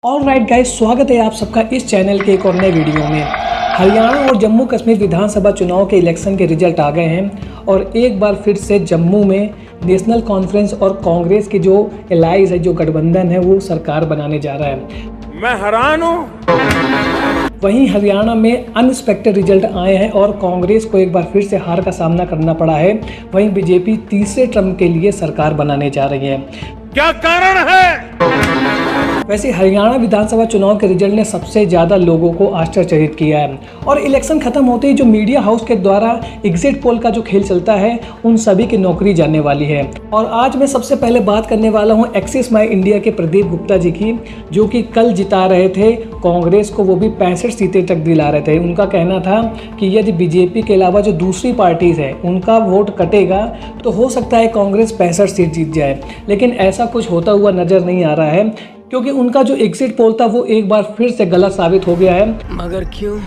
All right guys, स्वागत है आप सबका इस चैनल के एक और नए वीडियो में। हरियाणा और जम्मू कश्मीर विधानसभा चुनाव के इलेक्शन के रिजल्ट आ गए हैं और एक बार फिर से जम्मू में नेशनल कॉन्फ्रेंस और कांग्रेस की जो एलाइज है, जो गठबंधन है, वो सरकार बनाने जा रहा है। मैं हैरान हूँ। वहीं हरियाणा में अनएक्सपेक्टेड रिजल्ट आए हैं और कांग्रेस को एक बार फिर से हार का सामना करना पड़ा है। वहीं बीजेपी तीसरे टर्म के लिए सरकार बनाने जा रही है। क्या कारण है? वैसे हरियाणा विधानसभा चुनाव के रिजल्ट ने सबसे ज़्यादा लोगों को आश्चर्यचकित किया है और इलेक्शन खत्म होते ही जो मीडिया हाउस के द्वारा एग्जिट पोल का जो खेल चलता है, उन सभी की नौकरी जाने वाली है। और आज मैं सबसे पहले बात करने वाला हूं एक्सिस माई इंडिया के प्रदीप गुप्ता जी की, जो कि कल जिता रहे थे कांग्रेस को, वो भी 65 सीटें तक दिला रहे थे। उनका कहना था कि यदि बीजेपी के अलावा जो दूसरी पार्टीज है उनका वोट कटेगा तो हो सकता है कांग्रेस 65 सीट जीत जाए, लेकिन ऐसा कुछ होता हुआ नजर नहीं आ रहा है क्योंकि उनका जो एग्जिट पोल था वो एक बार फिर से गलत साबित हो गया है। मगर क्यों?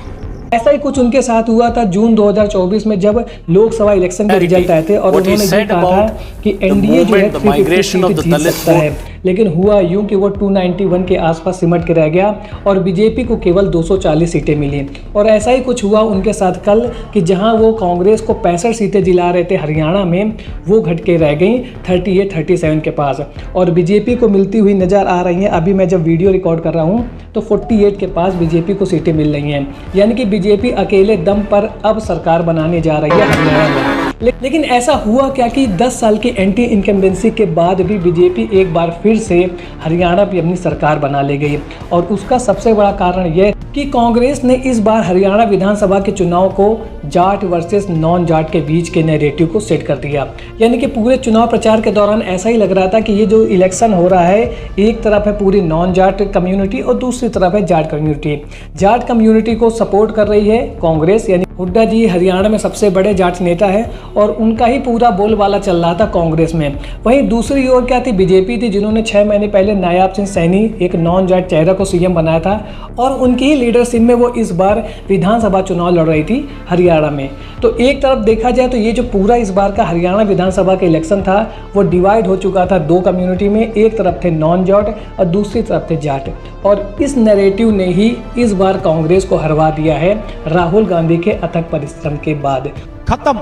ऐसा ही कुछ उनके साथ हुआ था जून 2024 में, जब लोकसभा इलेक्शन के रिजल्ट आए थे और उन्होंने ये कहा था कि एनडीए जो है 350 सीट जीत सकता है, लेकिन हुआ यूं कि वो 291 के आसपास सिमट के रह गया और बीजेपी को केवल 240 सीटें मिली। और ऐसा ही कुछ हुआ उनके साथ कल कि जहां वो कांग्रेस को 65 सीटें दिला रहे थे हरियाणा में, वो घट के रह गई 38-37 के पास और बीजेपी को मिलती हुई नज़र आ रही हैं। अभी मैं जब वीडियो रिकॉर्ड कर रहा हूँ तो 48 के पास बीजेपी को सीटें मिल रही हैं, यानी कि बीजेपी अकेले दम पर अब सरकार बनाने जा रही है हरियाणा में। लेकिन ऐसा हुआ क्या कि 10 साल की एंटी इनकम्बेंसी के बाद भी बीजेपी एक बार फिर से हरियाणा पे अपनी सरकार बना ले गई और उसका सबसे बड़ा कारण यह कि कांग्रेस ने इस बार हरियाणा विधानसभा के चुनाव को जाट वर्सेस नॉन जाट के बीच के नैरेटिव को सेट कर दिया। यानी कि पूरे चुनाव प्रचार के दौरान ऐसा ही लग रहा था कि ये जो इलेक्शन हो रहा है, एक तरफ है पूरी नॉन जाट कम्युनिटी और दूसरी तरफ है जाट कम्युनिटी। जाट कम्युनिटी को सपोर्ट कर रही है कांग्रेस, यानी हुड्डा जी हरियाणा में सबसे बड़े जाट नेता है और उनका ही पूरा बोलबाला चल रहा था कांग्रेस में। वहीं दूसरी ओर क्या थी, बीजेपी थी, जिन्होंने 6 महीने पहले नायाब सिंह सैनी, एक नॉन जाट चेहरा को सीएम बनाया था और उनकी ही लीडरशिप में वो इस बार विधानसभा चुनाव लड़ रही थी हरियाणा में। तो एक तरफ देखा जाए तो ये जो पूरा इस बार का हरियाणा विधानसभा का इलेक्शन था वो डिवाइड हो चुका था दो कम्युनिटी में, एक तरफ थे नॉन जाट और दूसरी तरफ थे जाट। और इस नैरेटिव ने ही इस बार कांग्रेस को हरवा दिया है राहुल गांधी के अथक परिश्रम के बाद। खत्म,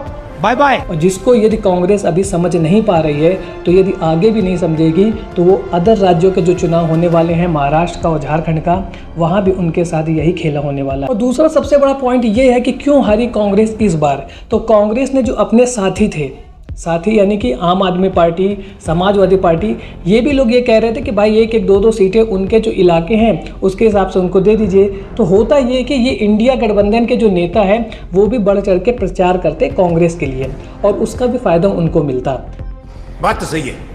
बाय बाय। और जिसको यदि कांग्रेस अभी समझ नहीं पा रही है तो यदि आगे भी नहीं समझेगी तो वो अदर राज्यों के जो चुनाव होने वाले हैं, महाराष्ट्र का और झारखंड का, वहाँ भी उनके साथ यही खेला होने वाला है। और दूसरा सबसे बड़ा पॉइंट ये है कि क्यों हारी कांग्रेस इस बार। तो कांग्रेस ने जो अपने साथी यानी कि आम आदमी पार्टी, समाजवादी पार्टी, ये भी लोग ये कह रहे थे कि भाई एक 2 सीटें उनके जो इलाके हैं उसके हिसाब से उनको दे दीजिए। तो होता ये कि ये इंडिया गठबंधन के जो नेता हैं वो भी बढ़ चढ़ के प्रचार करते कांग्रेस के लिए और उसका भी फायदा उनको मिलता। बात तो सही है।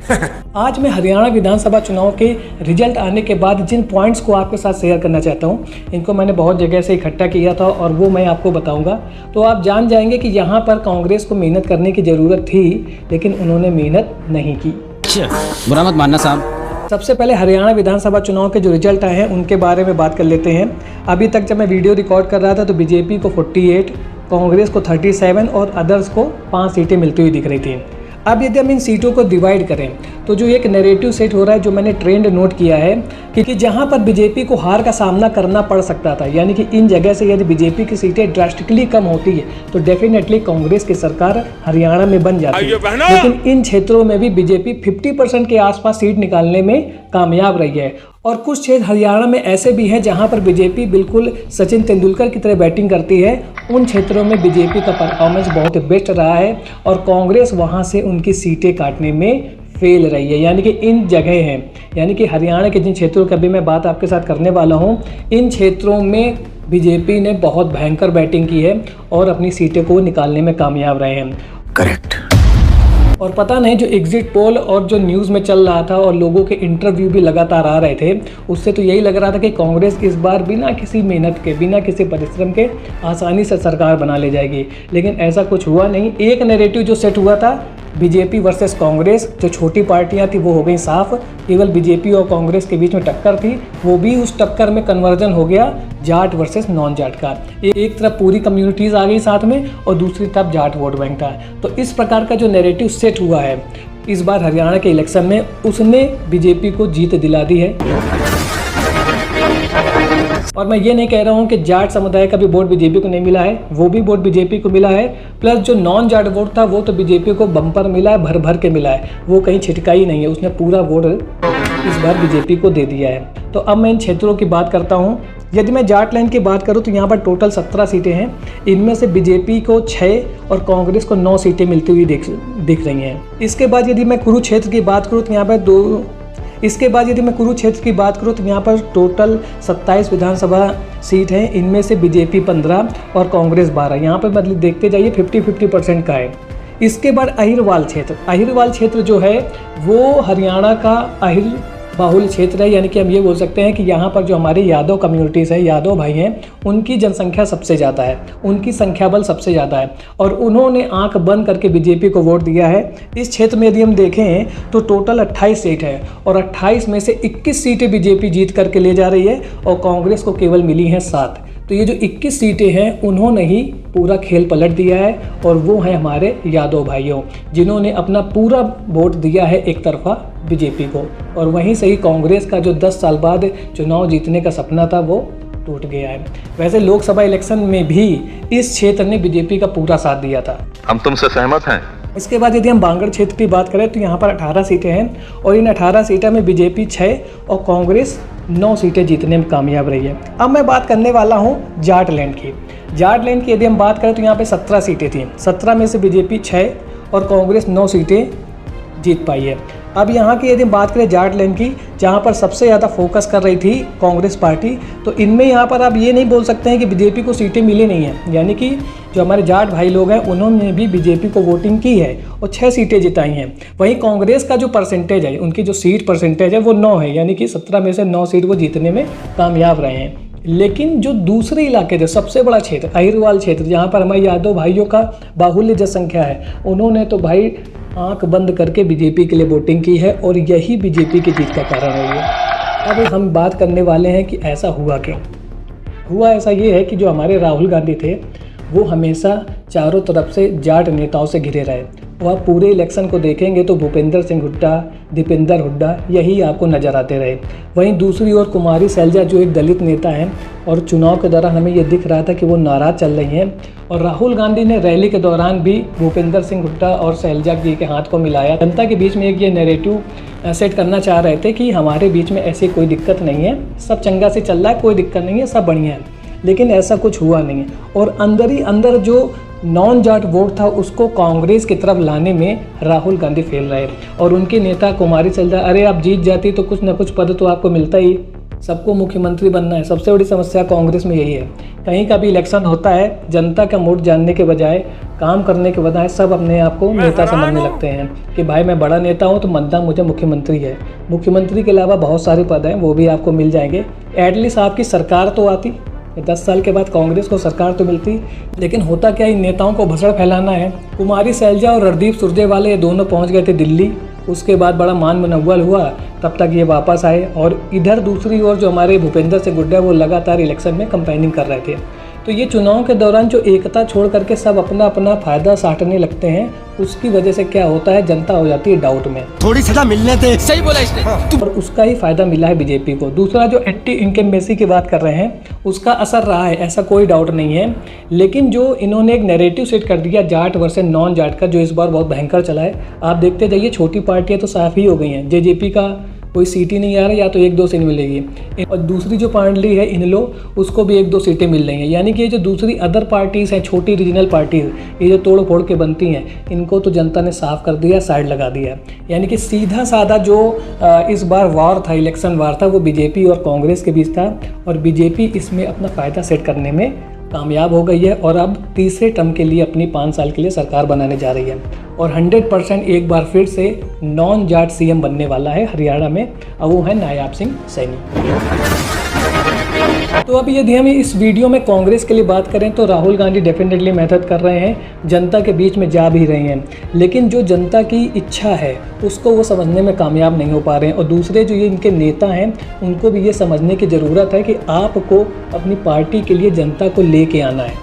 आज मैं हरियाणा विधानसभा चुनाव के रिजल्ट आने के बाद जिन पॉइंट्स को आपके साथ शेयर करना चाहता हूं, इनको मैंने बहुत जगह से इकट्ठा किया था और वो मैं आपको बताऊंगा। तो आप जान जाएंगे कि यहाँ पर कांग्रेस को मेहनत करने की ज़रूरत थी, लेकिन उन्होंने मेहनत नहीं की। बुरा मत मानना साहब। सबसे पहले हरियाणा विधानसभा चुनाव के जो रिजल्ट आए हैं उनके बारे में बात कर लेते हैं। अभी तक जब मैं वीडियो रिकॉर्ड कर रहा था तो बीजेपी को 48, कांग्रेस को 37 और अदर्स को 5 सीटें मिलती हुई दिख रही थी। अब यदि हम इन सीटों को डिवाइड करें तो जो एक नैरेटिव सेट हो रहा है, जो मैंने ट्रेंड नोट किया है कि जहां पर बीजेपी को हार का सामना करना पड़ सकता था, यानी कि इन जगह से यदि बीजेपी की सीटें ड्रास्टिकली कम होती है तो डेफिनेटली कांग्रेस की सरकार हरियाणा में बन जाती है। लेकिन इन क्षेत्रों में भी बीजेपी 50% के आसपास सीट निकालने में कामयाब रही है और कुछ क्षेत्र हरियाणा में ऐसे भी हैं जहां पर बीजेपी बिल्कुल सचिन तेंदुलकर की तरह बैटिंग करती है। उन क्षेत्रों में बीजेपी का परफॉर्मेंस बहुत बेस्ट रहा है और कांग्रेस वहां से उनकी सीटें काटने में फेल रही है। यानी कि इन जगह हैं, यानी कि हरियाणा के जिन क्षेत्रों की अभी मैं बात आपके साथ करने वाला हूं, इन क्षेत्रों में बीजेपी ने बहुत भयंकर बैटिंग की है और अपनी सीटें को निकालने में कामयाब रहे हैं। करेक्ट। और पता नहीं जो एग्जिट पोल और जो न्यूज़ में चल रहा था और लोगों के इंटरव्यू भी लगातार आ रहे थे, उससे तो यही लग रहा था कि कांग्रेस इस बार बिना किसी मेहनत के, बिना किसी परिश्रम के आसानी से सरकार बना ले जाएगी। लेकिन ऐसा कुछ हुआ नहीं। एक नैरेटिव जो सेट हुआ था बीजेपी वर्सेस कांग्रेस, जो छोटी पार्टियां थी वो हो गई साफ, केवल बीजेपी और कांग्रेस के बीच में टक्कर थी, वो भी उस टक्कर में कन्वर्जन हो गया जाट वर्सेस नॉन जाट का। एक तरफ पूरी कम्युनिटीज़ आ गई साथ में और दूसरी तरफ जाट वोट बैंक था। तो इस प्रकार का जो नैरेटिव सेट हुआ है इस बार हरियाणा के इलेक्शन में, उसने बीजेपी को जीत दिला दी है। और मैं ये नहीं कह रहा हूँ कि जाट समुदाय का भी वोट बीजेपी को नहीं मिला है, वो भी वोट बीजेपी को मिला है। प्लस जो नॉन जाट वोट था वो तो बीजेपी को बम्पर मिला है, भर भर के मिला है, वो कहीं छिटका ही नहीं है, उसने पूरा वोट इस बार बीजेपी को दे दिया है। तो अब मैं इन क्षेत्रों की बात करता हूँ। यदि मैं जाटलैंड की बात करूँ तो यहाँ पर टोटल 17 सीटें हैं, इनमें से बीजेपी को 6 और कांग्रेस को 9 सीटें मिलती हुई दिख रही हैं। इसके बाद यदि मैं कुरुक्षेत्र की बात करूँ तो यहाँ पर टोटल 27 विधानसभा सीट हैं, इनमें से बीजेपी 15 और कांग्रेस 12। यहाँ पर मतलब देखते जाइए 50-50% का है। इसके बाद अहिरवाल क्षेत्र जो है वो हरियाणा का अहिर बाहुल क्षेत्र है, यानी कि हम ये बोल सकते हैं कि यहाँ पर जो हमारे यादव कम्युनिटीज़ है, यादव भाई हैं, उनकी जनसंख्या सबसे ज़्यादा है, उनकी संख्या बल सबसे ज़्यादा है और उन्होंने आंख बंद करके बीजेपी को वोट दिया है। इस क्षेत्र में यदि हम देखें तो टोटल 28 सीट है और 28 में से 21 सीटें बीजेपी जीत करके ले जा रही है और कांग्रेस को केवल मिली हैं 7। तो ये जो 21 सीटें हैं उन्होंने ही पूरा खेल पलट दिया है और वो हैं हमारे यादव भाइयों, जिन्होंने अपना पूरा वोट दिया है एक तरफा बीजेपी को। और वहीं से ही कांग्रेस का जो 10 साल बाद चुनाव जीतने का सपना था वो टूट गया है। वैसे लोकसभा इलेक्शन में भी इस क्षेत्र ने बीजेपी का पूरा साथ दिया था। हम तुमसे सहमत हैं। इसके बाद यदि हम बांगड़ क्षेत्र की बात करें तो यहाँ पर 18 सीटें हैं और इन 18 सीटों में बीजेपी 6 और कांग्रेस 9 सीटें जीतने में कामयाब रही है। अब मैं बात करने वाला हूँ जाटलैंड की यदि हम बात करें तो यहाँ पे 17 सीटें थी, 17 में से बीजेपी 6 और कांग्रेस 9 सीटें जीत पाई है। अब यहाँ की यदि हम बात करें जाटलैंड की, जहाँ पर सबसे ज़्यादा फोकस कर रही थी कांग्रेस पार्टी, तो इनमें यहाँ पर आप ये नहीं बोल सकते हैं कि बीजेपी को सीटें मिली नहीं हैं, यानी कि जो हमारे जाट भाई लोग हैं उन्होंने भी बीजेपी को वोटिंग की है और 6 सीटें जिताई हैं। वहीं कांग्रेस का जो परसेंटेज है, उनकी जो सीट परसेंटेज है वो 9 है, यानी कि 17 में से 9 सीट वो जीतने में कामयाब रहे हैं। लेकिन जो दूसरे इलाके थे, सबसे बड़ा क्षेत्र अहिरवाल क्षेत्र, जहाँ पर हमारे यादव भाइयों का बाहुल्य जनसंख्या है, उन्होंने तो भाई आंख बंद करके बीजेपी के लिए वोटिंग की है और यही बीजेपी की जीत का कारण रही है। अब हम बात करने वाले हैं कि ऐसा हुआ क्यों। हुआ ऐसा ये है कि जो हमारे राहुल गांधी थे वो हमेशा चारों तरफ से जाट नेताओं से घिरे रहे और आप पूरे इलेक्शन को देखेंगे तो भूपेंद्र सिंह हुड्डा, दीपेंद्र हुड्डा यही आपको नज़र आते रहे। वहीं दूसरी ओर कुमारी सैलजा जो एक दलित नेता हैं और चुनाव के दौरान हमें ये दिख रहा था कि वो नाराज़ चल रही हैं और राहुल गांधी ने रैली के दौरान भी भूपेंद्र सिंह हुड्डा और सैलजा जी के हाथ को मिलाया। जनता के बीच में एक ये नैरेटिव सेट करना चाह रहे थे कि हमारे बीच में ऐसी कोई दिक्कत नहीं है, सब चंगा से चल रहा है, कोई दिक्कत नहीं है, सब बढ़िया है। लेकिन ऐसा कुछ हुआ नहीं है और अंदर ही अंदर जो नॉन जाट वोट था उसको कांग्रेस की तरफ लाने में राहुल गांधी फेल रहे और उनके नेता कुमारी सैलजा, अरे आप जीत जाती तो कुछ ना कुछ पद तो आपको मिलता ही, सबको मुख्यमंत्री बनना है। सबसे बड़ी समस्या कांग्रेस में यही है, कहीं का भी इलेक्शन होता है जनता का मूड जानने के बजाय, काम करने के बजाय सब अपने आप को नेता समझने लगते हैं कि भाई मैं बड़ा नेता हूँ तो मतदान मुझे मुख्यमंत्री है। मुख्यमंत्री के अलावा बहुत सारे पद हैं, वो भी आपको मिल जाएंगे, एटलीस्ट आपकी सरकार तो आती, 10 साल के बाद कांग्रेस को सरकार तो मिलती। लेकिन होता क्या, इन नेताओं को भसड़ फैलाना है। कुमारी सैलजा और रणदीप सुरजेवाला ये दोनों पहुंच गए थे दिल्ली, उसके बाद बड़ा मान मनव्वल हुआ, तब तक ये वापस आए और इधर दूसरी ओर जो हमारे भूपेंद्र सिंह हुड्डा वो लगातार इलेक्शन में कैंपेनिंग कर रहे थे। तो ये चुनाव के दौरान जो एकता छोड़ करके सब अपना अपना फायदा साटने लगते हैं, उसकी वजह से क्या होता है, जनता हो जाती है डाउट में, थोड़ी सजा मिलने दे। सही बोला इसने। और उसका ही फायदा मिला है बीजेपी को। दूसरा जो एंटी इनकम्बेंसी की बात कर रहे हैं उसका असर रहा है, ऐसा कोई डाउट नहीं है। लेकिन जो इन्होंने एक नैरेटिव सेट कर दिया जाट वर्सेस नॉन जाट का, जो इस बार बहुत भयंकर चला है, आप देखते जाइए छोटी पार्टियां तो साफ ही हो गई हैं। जेजेपी का कोई सीट ही नहीं आ रहा, या तो 1-2 सीट मिलेगी और दूसरी जो पार्टी है इनलो, उसको भी 1-2 सीटें मिल रही हैं। यानी कि ये जो दूसरी अदर पार्टीज़ हैं, छोटी रीजनल पार्टीज़, ये जो तोड़ फोड़ के बनती हैं, इनको तो जनता ने साफ कर दिया, साइड लगा दिया। यानी कि सीधा साधा जो इस बार वार था, इलेक्शन वार था, वो बीजेपी और कांग्रेस के बीच था और बीजेपी इसमें अपना फ़ायदा सेट करने में कामयाब हो गई है और अब तीसरे टर्म के लिए अपनी 5 साल के लिए सरकार बनाने जा रही है और 100% एक बार फिर से नॉन जाट सीएम बनने वाला है हरियाणा में, और वो है नायाब सिंह सैनी। तो अभी यदि हम इस वीडियो में कांग्रेस के लिए बात करें तो राहुल गांधी डेफिनेटली मेहनत कर रहे हैं, जनता के बीच में जा भी रहे हैं, लेकिन जो जनता की इच्छा है उसको वो समझने में कामयाब नहीं हो पा रहे हैं। और दूसरे जो ये इनके नेता हैं उनको भी ये समझने की ज़रूरत है कि आपको अपनी पार्टी के लिए जनता को लेके आना है।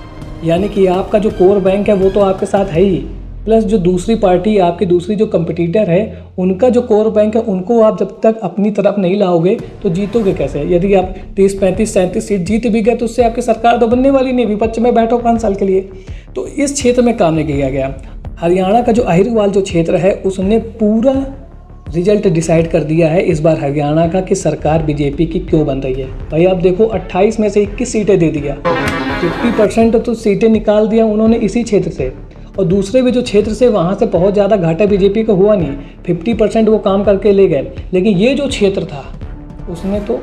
यानी कि आपका जो कोर बैंक है वो तो आपके साथ है ही, प्लस जो दूसरी पार्टी आपकी दूसरी जो कंपटीटर है उनका जो कोर बैंक है उनको आप जब तक अपनी तरफ नहीं लाओगे तो जीतोगे कैसे। यदि आप 30, 35, 37 सीट जीत भी गए तो उससे आपकी सरकार तो बनने वाली नहीं, विपक्ष में बैठो 5 साल के लिए। तो इस क्षेत्र में काम नहीं किया गया। हरियाणा का जो अहिरवाल जो क्षेत्र है उसने पूरा रिजल्ट डिसाइड कर दिया है इस बार हरियाणा का कि सरकार बीजेपी की क्यों बन रही है। भाई आप देखो 28 में से 21 सीटें दे दिया, 50% तो सीटें निकाल दिया उन्होंने इसी क्षेत्र से। और दूसरे भी जो क्षेत्र से वहाँ से बहुत ज़्यादा घाटा बीजेपी को हुआ नहीं, 50% वो काम करके ले गए। लेकिन ये जो क्षेत्र था उसने तो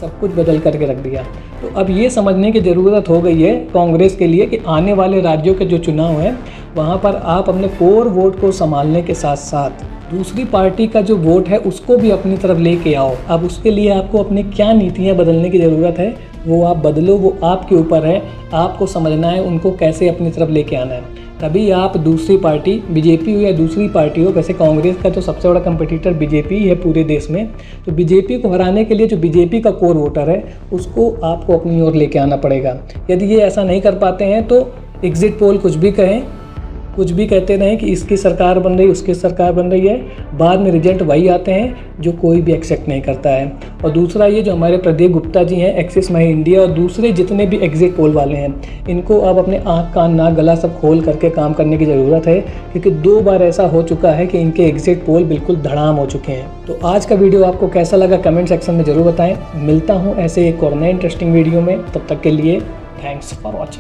सब कुछ बदल करके रख दिया। तो अब ये समझने की ज़रूरत हो गई है कांग्रेस के लिए कि आने वाले राज्यों के जो चुनाव हैं वहाँ पर आप अपने कोर वोट को संभालने के साथ साथ दूसरी पार्टी का जो वोट है उसको भी अपनी तरफ लेके आओ। अब उसके लिए आपको अपनी क्या नीतियाँ बदलने की ज़रूरत है वो आप बदलो, वो आपके ऊपर है। आपको समझना है उनको कैसे अपनी तरफ लेके आना है, तभी आप दूसरी पार्टी बीजेपी हो या दूसरी पार्टी हो। वैसे कांग्रेस का तो सबसे बड़ा कंपटीटर बीजेपी ही है पूरे देश में। तो बीजेपी को हराने के लिए जो बीजेपी का कोर वोटर है उसको आपको अपनी ओर लेके आना पड़ेगा। यदि ये ऐसा नहीं कर पाते हैं तो एग्जिट पोल कुछ भी कहें, कुछ भी कहते रहें कि इसकी सरकार बन रही, उसकी सरकार बन रही है, बाद में रिजल्ट वही आते हैं जो कोई भी एक्सेप्ट नहीं करता है। और दूसरा ये जो हमारे प्रदीप गुप्ता जी हैं एक्सिस माई इंडिया और दूसरे जितने भी एग्जिट पोल वाले हैं इनको अब अपने आँख कान नाक गला सब खोल करके काम करने की ज़रूरत है, क्योंकि 2 बार ऐसा हो चुका है कि इनके एग्जिट पोल बिल्कुल धड़ाम हो चुके हैं। तो आज का वीडियो आपको कैसा लगा कमेंट सेक्शन में ज़रूर बताएं। मिलता हूँ ऐसे एक और नए इंटरेस्टिंग वीडियो में, तब तक के लिए थैंक्स फॉर वॉचिंग।